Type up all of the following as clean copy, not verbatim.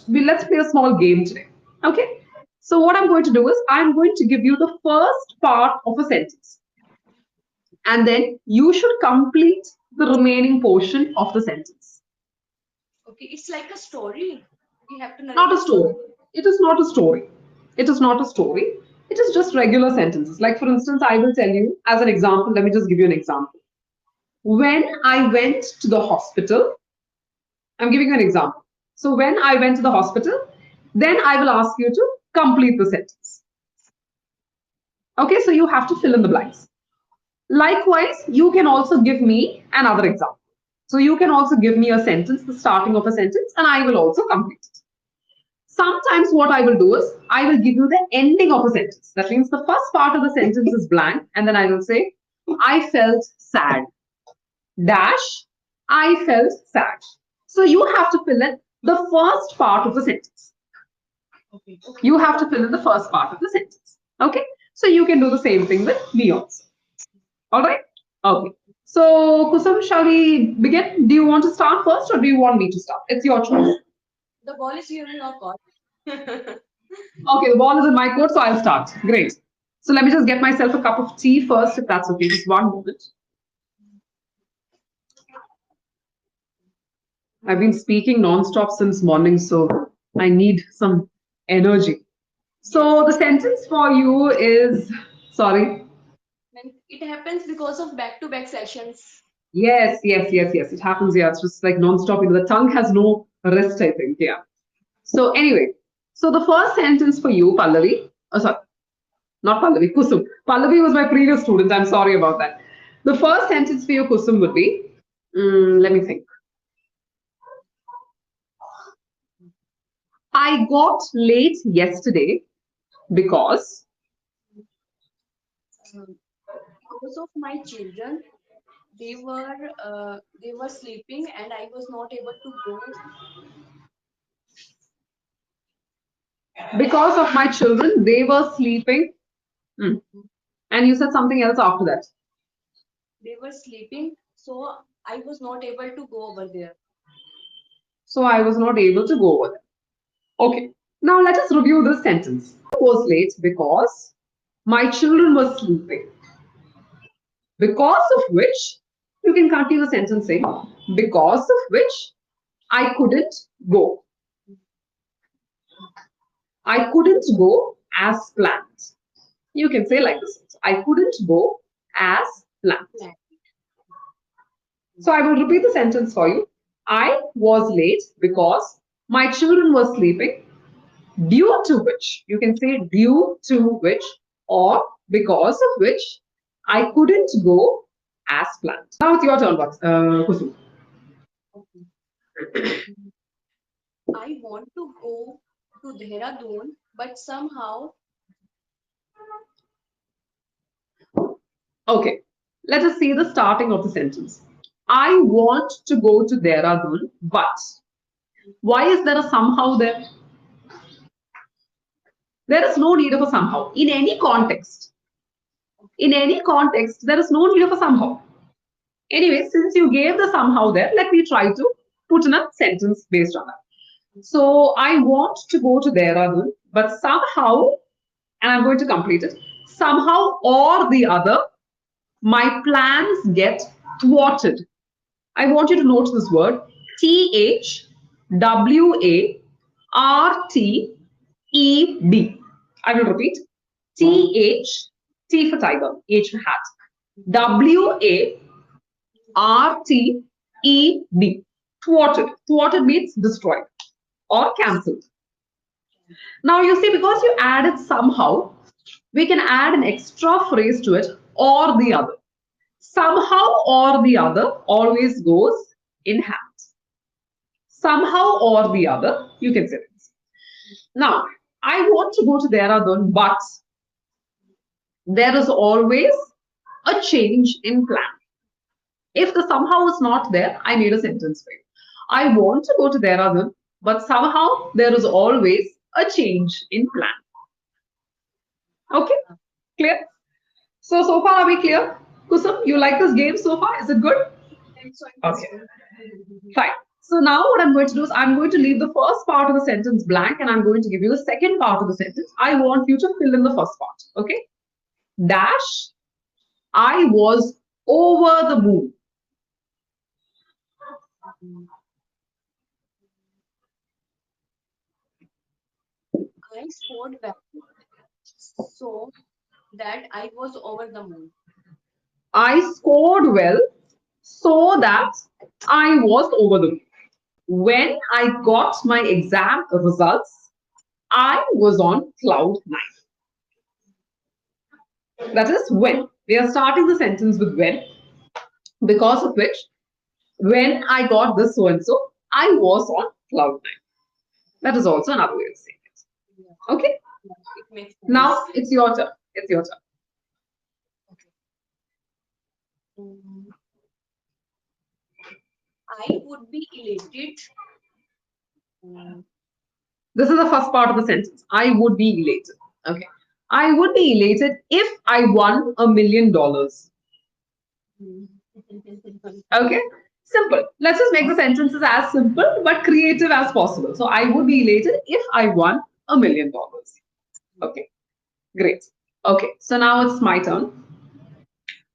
let's play a small game today. Okay. So what I'm going to do is I'm going to give you the first part of a sentence, and then you should complete the remaining portion of the sentence. Okay, it's like a story. We have to narrate Not a a story. story. It is not a story. It is not a story. It is just regular sentences. Like, for instance, I will tell you as an example, let me just give you an example. When I went to the hospital, I'm giving you an example. So, when I went to the hospital, then I will ask you to complete the sentence. Okay, so you have to fill in the blanks. Likewise, you can also give me another example. So, you can also give me a sentence, the starting of a sentence, and I will also complete it. Sometimes what I will do is I will give you the ending of a sentence. That means the first part of the sentence is blank, and then I will say, I felt sad. Dash, I felt sad. So you have to fill in the first part of the sentence. Okay. You have to fill in the first part of the sentence. Okay? So you can do the same thing with me also. All right? Okay. So, Kusum, shall we begin? Do you want to start first or do you want me to start? It's your choice. The ball is here in your court. Okay, the ball is in my court, so I'll start. Great. So let me just get myself a cup of tea first, if that's okay. Just one moment. I've been speaking non-stop since morning, so I need some energy. So the sentence for you is sorry. And it happens because of back-to-back sessions. Yes. It happens, yeah. It's just like non-stop. The tongue has no rest, I think. Yeah. So anyway, so the first sentence for you, Pallavi. Oh, sorry. Not Pallavi, Kusum. Pallavi was my previous student. I'm sorry about that. The first sentence for you, Kusum, would be let me think. I got late yesterday because. Because of my children, they were sleeping, and I was not able to go. Because of my children, they were sleeping. Hmm. And you said something else after that. They were sleeping, so I was not able to go over there. So I was not able to go over there. Okay. Now let us review this sentence. I was late because my children were sleeping. Because of which, you can continue the sentence saying, because of which I couldn't go. I couldn't go as planned. You can say like this. I couldn't go as planned. So I will repeat the sentence for you. I was late because my children were sleeping, due to which, you can say due to which or because of which I couldn't go as planned. Now it's your turn, Kusum. I want to go to Dehradun, but somehow Okay, let us see the starting of the sentence. I want to go to Dehradun, but why is there a somehow there? There is no need of a somehow in any context. In any context, there is no need of a somehow. Anyway, since you gave the somehow there, let me try to put in a sentence based on that. So I want to go to Dehradun, but somehow, and I'm going to complete it, somehow or the other, my plans get thwarted. I want you to note this word THWARTED. I will repeat TH, T for tiger, H for hat, WARTED. Thwarted. Thwarted means destroyed or cancelled. Now you see, because you added somehow, we can add an extra phrase to it or the other. Somehow or the other always goes in hand. Somehow or the other, you can say this. Now, I want to go to Dehradun, but there is always a change in plan. If the somehow is not there, I made a sentence for you. I want to go to Dehradun, but somehow there is always a change in plan. Okay, clear? So far are we clear? Kusum, you like this game so far? Is it good? I'm so Okay, interested. fine. So now what I'm going to do is I'm going to leave the first part of the sentence blank and I'm going to give you the second part of the sentence. I want you to fill in the first part. Okay. Dash, I was over the moon. I scored well, so that I was over the moon. I scored well so that I was over the moon. When I got my exam results, I was on cloud nine. That is when. We are starting the sentence with when, because of which, when I got this so and so, I was on cloud nine. That is also another way of saying Yeah, it. Okay. yeah, it makes sense. Now it's your turn. It's your turn. Okay. Mm, I would be elated. Mm, This is the first part of the sentence. I would be elated. Okay. I would be elated if I won $1 million. mm. Okay. Simple. Let's just make the sentences as simple but creative as possible. So I would be elated if I won $1 million. Okay. Great. Okay. So now it's my turn.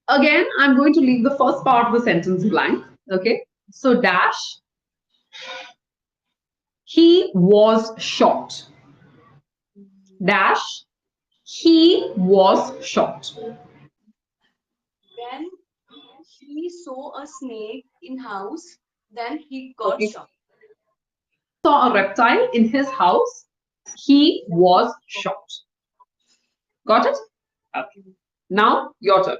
Again, I'm going to leave the first part of the sentence blank. Okay. So dash, he was shot. Dash, he was shot. When he saw a snake in house, then he got Okay. shot. Saw a reptile in his house. He Then was shot. Got it? Okay. Now your turn.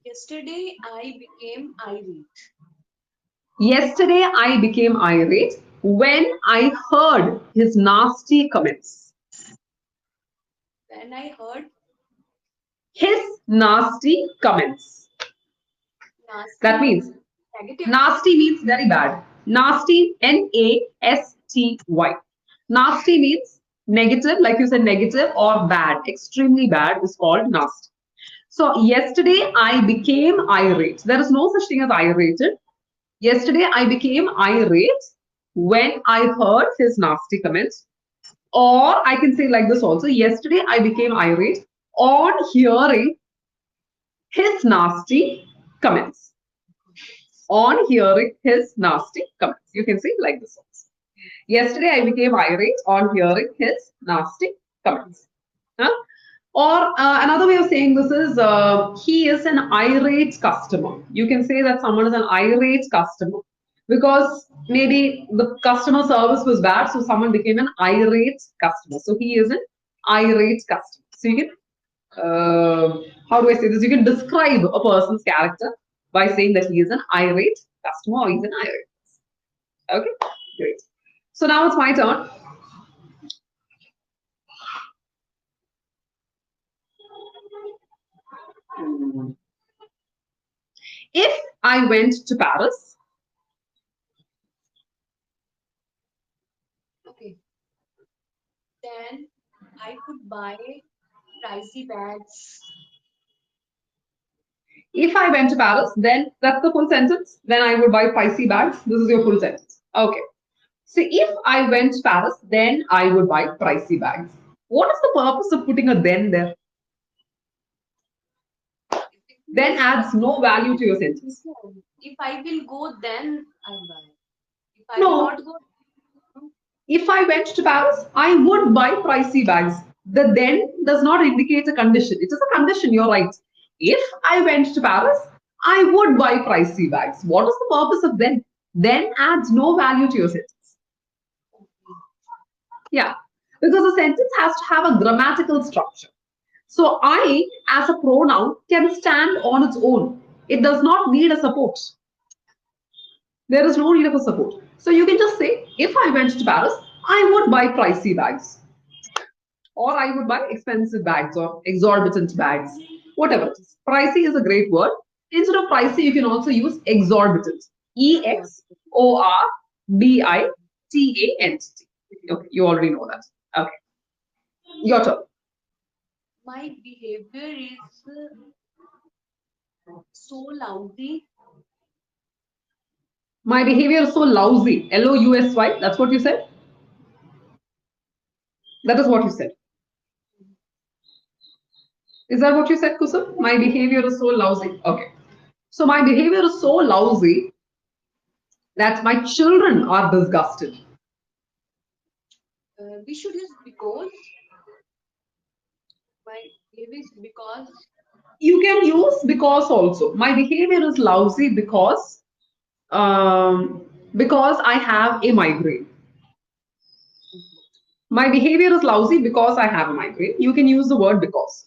yesterday I became irate. Yesterday I became irate when I heard his nasty comments. When I heard His nasty comments. That nasty means negative. nasty means very bad. Nasty, Nasty. Nasty means negative, like you said, negative or bad. Extremely bad is called nasty. So yesterday I became irate. There is no such thing as irated. Yesterday I became irate when I heard his nasty comments. Or I can say like this also. Yesterday I became irate on hearing his nasty comments. On hearing his nasty comments. You can see like this also. Yesterday I became irate on hearing his nasty comments. Huh? Or another way of saying this is he is an irate customer. You can say that someone is an irate customer because maybe the customer service was bad, so someone became an irate customer. So he is an irate customer. So you can, how do I say this? You can describe a person's character by saying that he is an irate customer or he's an irate. Okay, great. So now it's my turn. If I went to Paris, Okay. Then I could buy pricey bags. if I went to Paris, then that's the full sentence. Then I would buy pricey bags. This is your full sentence. Okay. So if I went to Paris, then I would buy pricey bags. What is the purpose of putting a then there? Then adds no value to your sentence. If I will go, then I buy. If I will No, not go, if I went to Paris, I would buy pricey bags. The then does not indicate a condition. It is a condition, you're right. If I went to Paris, I would buy pricey bags. What is the purpose of then? Then adds no value to your sentence. Yeah, because a sentence has to have a grammatical structure. So I, as a pronoun, can stand on its own. It does not need a support. There is no need of a support. So you can just say, if I went to Paris, I would buy pricey bags. Or I would buy expensive bags or exorbitant bags. Whatever it is. Pricey is a great word. Instead of pricey, you can also use exorbitant. Exorbitant. Okay, you already know that. Okay, your turn. my behavior is so lousy. My behavior is so lousy. Lousy. That's what you said? That is what you said. Is that what you said, Kusum? My behavior is so lousy. Okay. So my behavior is so lousy that my children are disgusted. We should use because. My behavior is because. You can use because also. My behavior is lousy because I have a migraine. My behavior is lousy because I have a migraine. You can use the word because.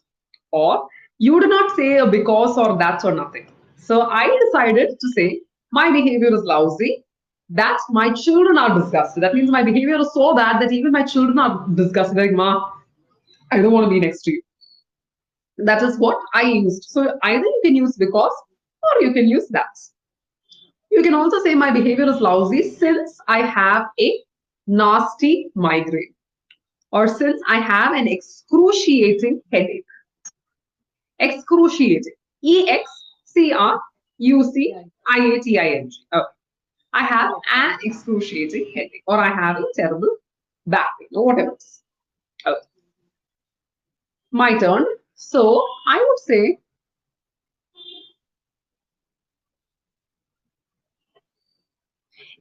Or you do not say a because or that's or nothing. So I decided to say my behavior is lousy, that my children are disgusted. That means my behavior is so bad that even my children are disgusted. Like, Ma, I don't want to be next to you. That is what I used. So either you can use because or you can use that. You can also say my behavior is lousy since I have a nasty migraine or since I have an excruciating headache. Excruciating. Excruciating. Okay. I have an excruciating headache or I have a terrible back pain or whatever it is. Okay. My turn. So I would say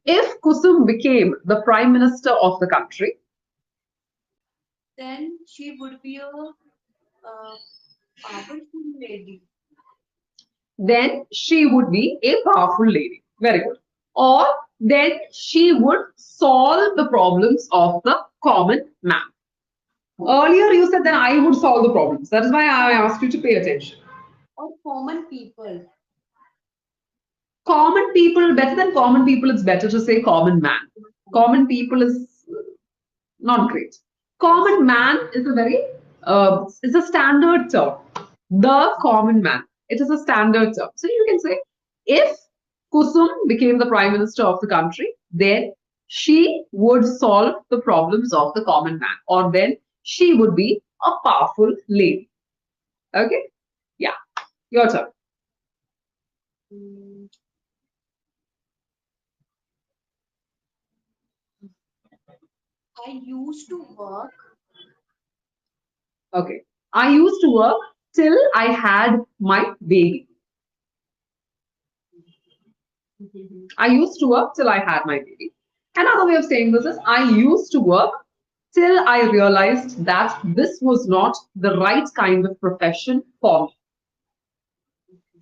if Kusum became the prime minister of the country, Then she would be a powerful lady. then she would be a powerful lady. Very good. Or then she would solve the problems of the common man. Earlier, you said that I would solve the problems. That is why I asked you to pay attention. Or common people. Common people, better than common people, it's better to say common man. Common people is not great. Common man is a very is a standard term. The common man. It is a standard term. So you can say if Kusum became the prime minister of the country, then she would solve the problems of the common man, or then she would be a powerful lady. Okay? Yeah. Your turn. Mm, I used to work. Okay. I used to work till I had my baby. I used to work till I had my baby. Another way of saying this is I used to work till I realized that this was not the right kind of profession for me.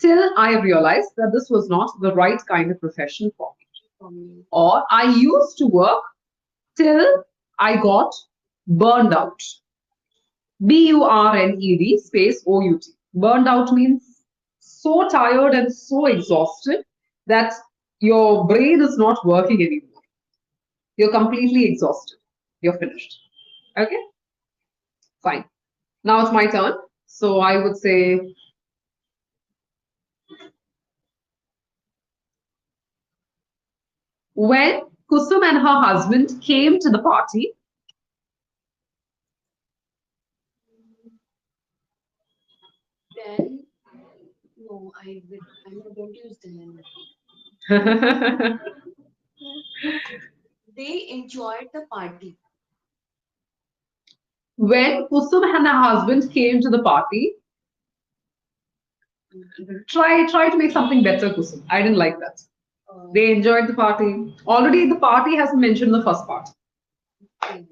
Till I realized that this was not the right kind of profession for me. For me. Or I used to work till I got burned out. Burned space out. Burned out means so tired and so exhausted that your brain is not working anymore. You're completely exhausted. You're finished. Okay? Fine. Now it's my turn. So I would say when Kusum and her husband came to the party, Then no, I don't use then. They enjoyed the party. when Kusum and her husband came to the party, try to make something better, Kusum. I didn't like that. Uh, They enjoyed the party. Already the party has been mentioned in the first part. okay.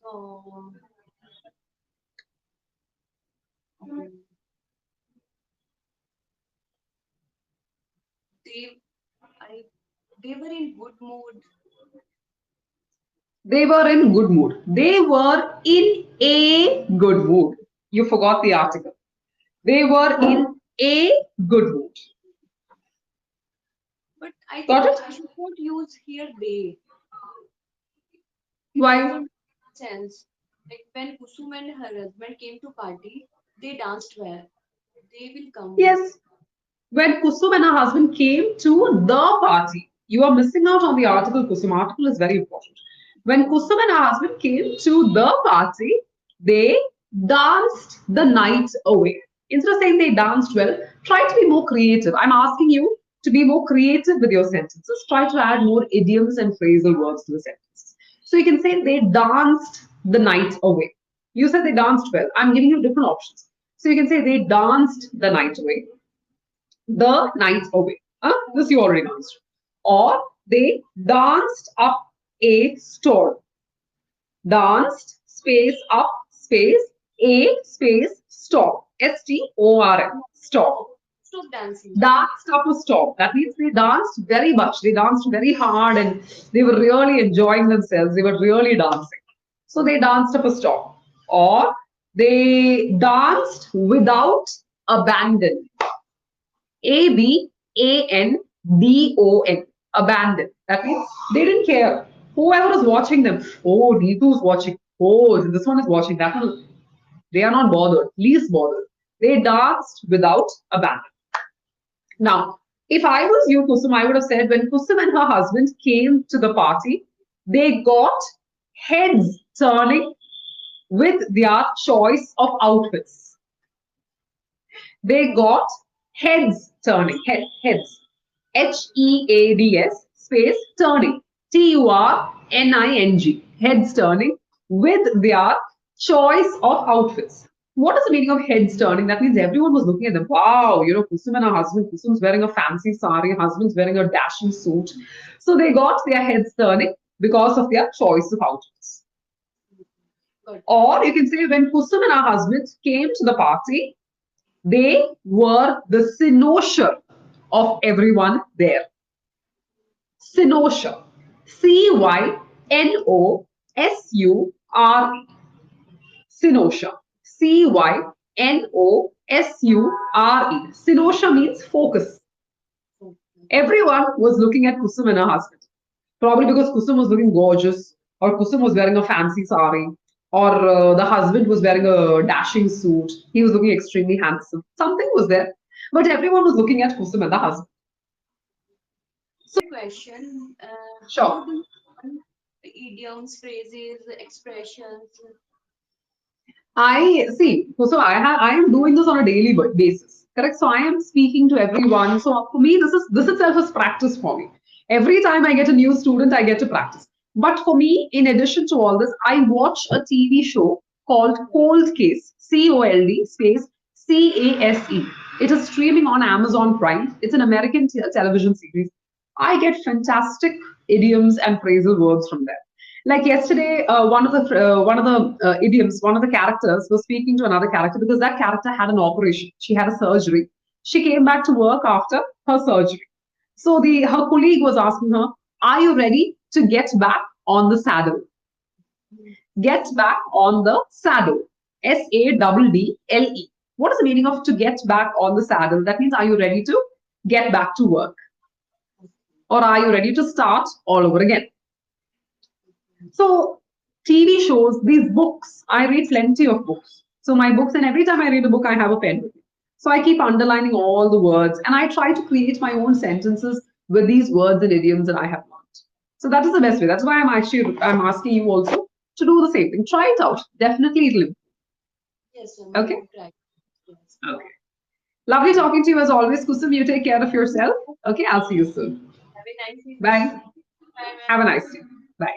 So mm, they I they were in good mood. They were in good mood. They were in a good mood. You forgot the article. They were in a good mood. But I Got think it? I should not use here they. It Why? doesn't make sense. Like when Kusum and her husband came to party, they danced well. They will come. Yes. When Kusum and her husband came to the party, you are missing out on the article. Kusum article is very important. When Kusum and her husband came to the party, they danced the night away. Instead of saying they danced well, try to be more creative. I'm asking you to be more creative with your sentences, try to add more idioms and phrasal words to the sentences. So you can say they danced the night away. You said they danced well. I'm giving you different options. So you can say they danced the night away. The night away. This you already answered. Or they danced up a storm. Danced, space, up, space, a, space, storm. STORM. Storm. Stop dancing. Danced up a storm. That means they danced very much. They danced very hard and they were really enjoying themselves. They were really dancing. So they danced up a storm. Or they danced without abandon. ABANDON. Abandon. That means they didn't care. Whoever is watching them, oh, Neetu is watching. Oh, this one is watching. That one, they are not bothered, least bothered. They danced without abandon. Now, if I was you, Kusum, I would have said when Kusum and her husband came to the party, they got heads turning with their choice of outfits. They got heads turning, heads. HEADS space turning. TURNING. Heads turning with their choice of outfits. What is the meaning of heads turning? That means everyone was looking at them. Wow, Kusum and her husband. Kusum's wearing a fancy sari, husband's wearing a dashing suit. So they got their heads turning because of their choice of outfits. Good. Or you can say when Kusum and her husband came to the party, they were the cynosure of everyone there. Cynosure. CYNOSURE. Cynosure. CYNOSURE. Cynosure means focus. Everyone was looking at Kusum and her husband. Probably because Kusum was looking gorgeous, or Kusum was wearing a fancy sari, or the husband was wearing a dashing suit. He was looking extremely handsome. Something was there. But everyone was looking at Kusum and the husband. Question. Sure. How do you learn idioms, phrases, expressions? I see. So I am doing this on a daily basis. Correct. So I am speaking to everyone. So for me, this itself is practice for me. Every time I get a new student, I get to practice. But for me, in addition to all this, I watch a TV show called Cold Case. COLD space CASE. It is streaming on Amazon Prime. It's an American television series. I get fantastic idioms and phrasal words from there. Like yesterday, one of the idioms, one of the characters was speaking to another character because that character had an operation. She had a surgery. She came back to work after her surgery. So her colleague was asking her, "Are you ready to get back on the saddle?" Get back on the saddle. SADDLE. What is the meaning of to get back on the saddle? That means, are you ready to get back to work? Or are you ready to start all over again? So TV shows, these books, I read plenty of books. So my books, and every time I read a book, I have a pen with me. So I keep underlining all the words and I try to create my own sentences with these words and idioms that I have learned. So that is the best way. That's why I'm asking you also to do the same thing. Try it out. Definitely it'll improve. Yes, Okay. Right. Yes. Okay. Lovely talking to you as always, Kusum. You take care of yourself. Okay, I'll see you soon. Have a nice evening. Bye. Bye, Have a ma'am. nice day. Bye.